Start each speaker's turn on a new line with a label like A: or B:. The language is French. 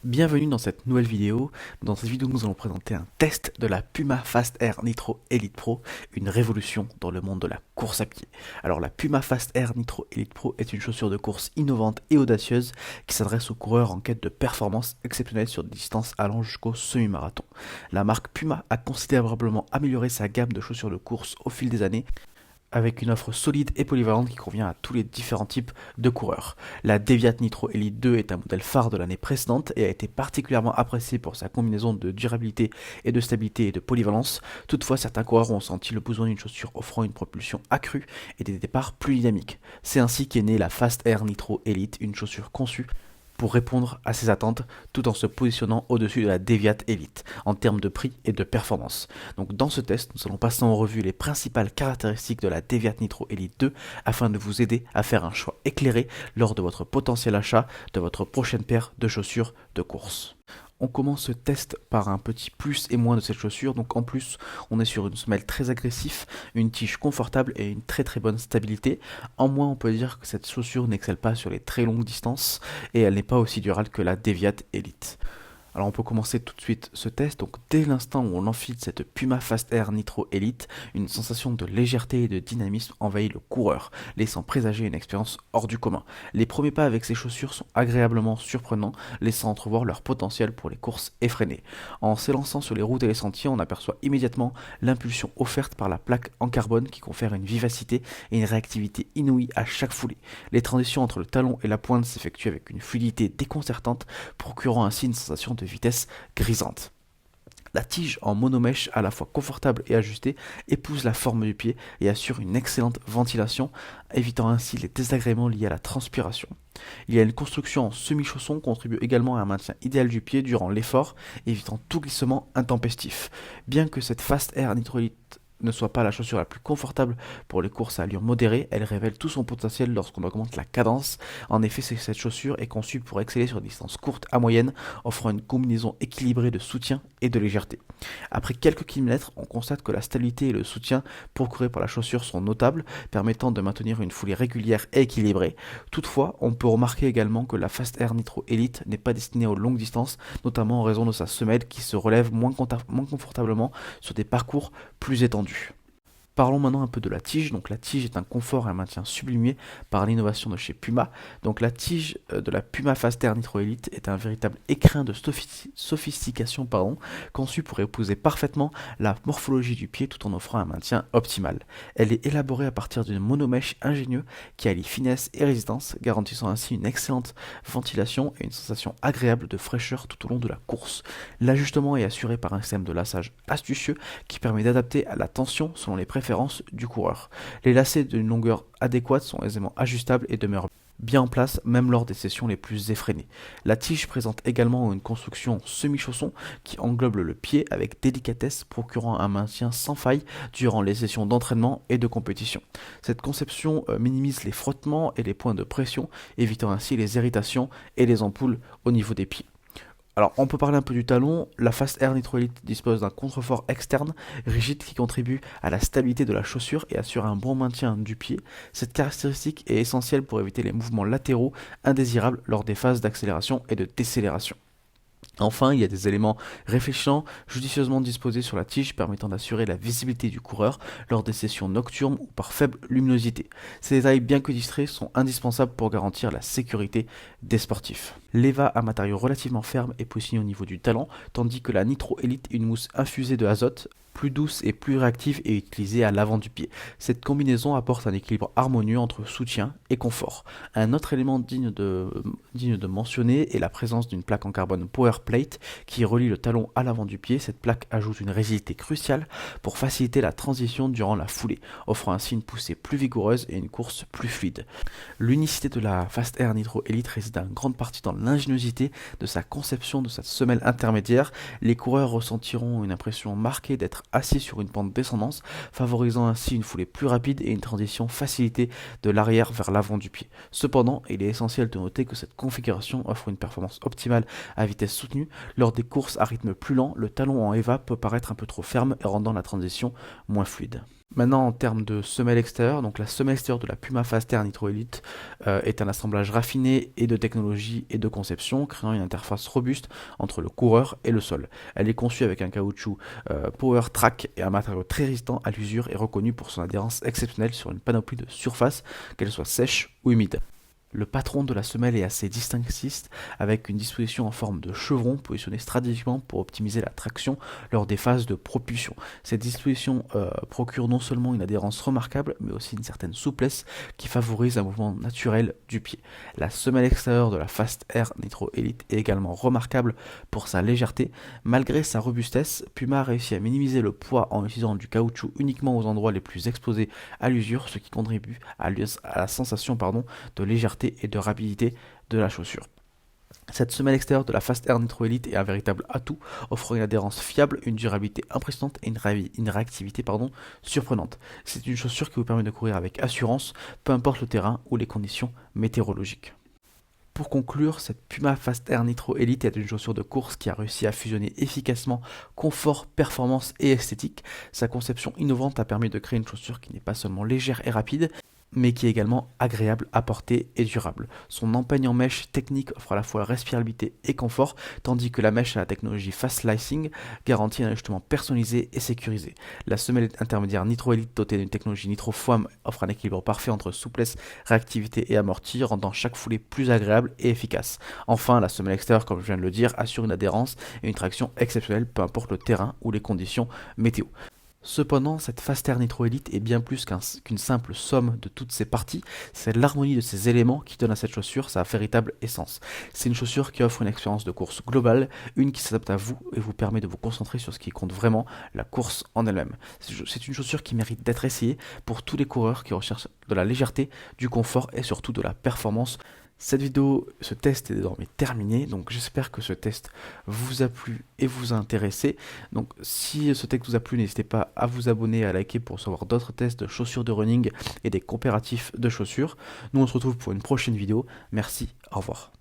A: Bienvenue dans cette nouvelle vidéo. Dans cette vidéo, nous allons présenter un test de la Puma Fast Air Nitro Elite Pro, une révolution dans le monde de la course à pied. Alors la Puma Fast Air Nitro Elite Pro est une chaussure de course innovante et audacieuse qui s'adresse aux coureurs en quête de performance exceptionnelle sur des distances allant jusqu'au semi-marathon. La marque Puma a considérablement amélioré sa gamme de chaussures de course au fil des années, avec une offre solide et polyvalente qui convient à tous les différents types de coureurs. La Deviat Nitro Elite 2 est un modèle phare de l'année précédente et a été particulièrement apprécié pour sa combinaison de durabilité et de stabilité et de polyvalence. Toutefois, certains coureurs ont senti le besoin d'une chaussure offrant une propulsion accrue et des départs plus dynamiques. C'est ainsi qu'est née la Fast Air Nitro Elite, une chaussure conçue pour répondre à ces attentes tout en se positionnant au-dessus de la Deviat Elite en termes de prix et de performance. Donc dans ce test, nous allons passer en revue les principales caractéristiques de la Deviat Nitro Elite 2 afin de vous aider à faire un choix éclairé lors de votre potentiel achat de votre prochaine paire de chaussures de course. On commence ce test par un petit plus et moins de cette chaussure. Donc en plus, on est sur une semelle très agressive, une tige confortable et une très bonne stabilité. En moins, on peut dire que cette chaussure n'excelle pas sur les très longues distances et elle n'est pas aussi durable que la Deviat Elite. Alors on peut commencer tout de suite ce test. Donc dès l'instant où on enfile cette Puma Fast Air Nitro Elite, une sensation de légèreté et de dynamisme envahit le coureur, laissant présager une expérience hors du commun. Les premiers pas avec ces chaussures sont agréablement surprenants, laissant entrevoir leur potentiel pour les courses effrénées. En s'élançant sur les routes et les sentiers, on aperçoit immédiatement l'impulsion offerte par la plaque en carbone qui confère une vivacité et une réactivité inouïe à chaque foulée. Les transitions entre le talon et la pointe s'effectuent avec une fluidité déconcertante, procurant ainsi une sensation de vitesse grisante. La tige en monomèche, à la fois confortable et ajustée, épouse la forme du pied et assure une excellente ventilation, évitant ainsi les désagréments liés à la transpiration. Il y a une construction en semi-chausson qui contribue également à un maintien idéal du pied durant l'effort, évitant tout glissement intempestif. Bien que cette Fast Air Nitro Elite ne soit pas la chaussure la plus confortable pour les courses à allure modérée, elle révèle tout son potentiel lorsqu'on augmente la cadence. En effet, cette chaussure est conçue pour exceller sur des distances courtes à moyennes, offrant une combinaison équilibrée de soutien et de légèreté. Après quelques kilomètres, on constate que la stabilité et le soutien procurés par la chaussure sont notables, permettant de maintenir une foulée régulière et équilibrée. Toutefois, on peut remarquer également que la Fast Air Nitro Elite n'est pas destinée aux longues distances, notamment en raison de sa semelle qui se relève moins confortablement sur des parcours plus étendus. Parlons maintenant un peu de la tige. Donc la tige est un confort et un maintien sublimé par l'innovation de chez Puma. Donc la tige de la Puma Fast Air Nitro Elite est un véritable écrin de sophistication conçu pour épouser parfaitement la morphologie du pied tout en offrant un maintien optimal. Elle est élaborée à partir d'une monomèche ingénieuse qui allie finesse et résistance, garantissant ainsi une excellente ventilation et une sensation agréable de fraîcheur tout au long de la course. L'ajustement est assuré par un système de lassage astucieux qui permet d'adapter à la tension selon les préférences du coureur. Les lacets d'une longueur adéquate sont aisément ajustables et demeurent bien en place même lors des sessions les plus effrénées. La tige présente également une construction semi-chausson qui englobe le pied avec délicatesse, procurant un maintien sans faille durant les sessions d'entraînement et de compétition. Cette conception minimise les frottements et les points de pression, évitant ainsi les irritations et les ampoules au niveau des pieds. Alors, on peut parler un peu du talon. La Fast Air Nitro Elite dispose d'un contrefort externe rigide qui contribue à la stabilité de la chaussure et assure un bon maintien du pied. Cette caractéristique est essentielle pour éviter les mouvements latéraux indésirables lors des phases d'accélération et de décélération. Enfin, il y a des éléments réfléchissants judicieusement disposés sur la tige permettant d'assurer la visibilité du coureur lors des sessions nocturnes ou par faible luminosité. Ces détails bien que distraits sont indispensables pour garantir la sécurité des sportifs. L'EVA a un matériau relativement ferme et positionné au niveau du talon, tandis que la Nitro Elite une mousse infusée de azote, plus douce et plus réactive et utilisée à l'avant du pied. Cette combinaison apporte un équilibre harmonieux entre soutien et confort. Un autre élément digne de mentionner est la présence d'une plaque en carbone Power Plate qui relie le talon à l'avant du pied. Cette plaque ajoute une rigidité cruciale pour faciliter la transition durant la foulée, offrant ainsi une poussée plus vigoureuse et une course plus fluide. L'unicité de la Fast Air Nitro Elite réside en grande partie dans l'ingéniosité de sa conception de sa semelle intermédiaire. Les coureurs ressentiront une impression marquée d'être assis sur une pente descendante, favorisant ainsi une foulée plus rapide et une transition facilitée de l'arrière vers l'avant du pied. Cependant, il est essentiel de noter que cette configuration offre une performance optimale à vitesse soutenue. Lors des courses à rythme plus lent, le talon en EVA peut paraître un peu trop ferme et rendant la transition moins fluide. Maintenant, en termes de semelle extérieure, donc la semelle extérieure de la Puma Fast Air Nitro Elite est un assemblage raffiné et de technologie et de conception, créant une interface robuste entre le coureur et le sol. Elle est conçue avec un caoutchouc Power Track et un matériau très résistant à l'usure et reconnu pour son adhérence exceptionnelle sur une panoplie de surfaces, qu'elle soit sèche ou humide. Le patron de la semelle est assez distinctif, avec une disposition en forme de chevron positionné stratégiquement pour optimiser la traction lors des phases de propulsion. Cette disposition procure non seulement une adhérence remarquable, mais aussi une certaine souplesse qui favorise un mouvement naturel du pied. La semelle extérieure de la Fast Air Nitro Elite est également remarquable pour sa légèreté. Malgré sa robustesse, Puma a réussi à minimiser le poids en utilisant du caoutchouc uniquement aux endroits les plus exposés à l'usure, ce qui contribue à la sensation de légèreté et de rapidité de la chaussure. Cette semelle extérieure de la Fast Air Nitro Elite est un véritable atout, offrant une adhérence fiable, une durabilité impressionnante et une réactivité surprenante. C'est une chaussure qui vous permet de courir avec assurance, peu importe le terrain ou les conditions météorologiques. Pour conclure, cette Puma Fast Air Nitro Elite est une chaussure de course qui a réussi à fusionner efficacement confort, performance et esthétique. Sa conception innovante a permis de créer une chaussure qui n'est pas seulement légère et rapide, mais qui est également agréable à porter et durable. Son empeigne en mèche technique offre à la fois respirabilité et confort, tandis que la mèche à la technologie Fast Slicing garantit un ajustement personnalisé et sécurisé. La semelle intermédiaire Nitro Elite dotée d'une technologie Nitro Foam offre un équilibre parfait entre souplesse, réactivité et amorti, rendant chaque foulée plus agréable et efficace. Enfin, la semelle extérieure, comme je viens de le dire, assure une adhérence et une traction exceptionnelle, peu importe le terrain ou les conditions météo. Cependant, cette Fast Air Nitro Elite est bien plus qu'une simple somme de toutes ses parties, c'est l'harmonie de ces éléments qui donne à cette chaussure sa véritable essence. C'est une chaussure qui offre une expérience de course globale, une qui s'adapte à vous et vous permet de vous concentrer sur ce qui compte vraiment, la course en elle-même. C'est une chaussure qui mérite d'être essayée pour tous les coureurs qui recherchent de la légèreté, du confort et surtout de la performance. Cette vidéo, ce test est désormais terminé, donc j'espère que ce test vous a plu et vous a intéressé. Donc si ce test vous a plu, n'hésitez pas à vous abonner et à liker pour recevoir d'autres tests de chaussures de running et des comparatifs de chaussures. Nous on se retrouve pour une prochaine vidéo. Merci, au revoir.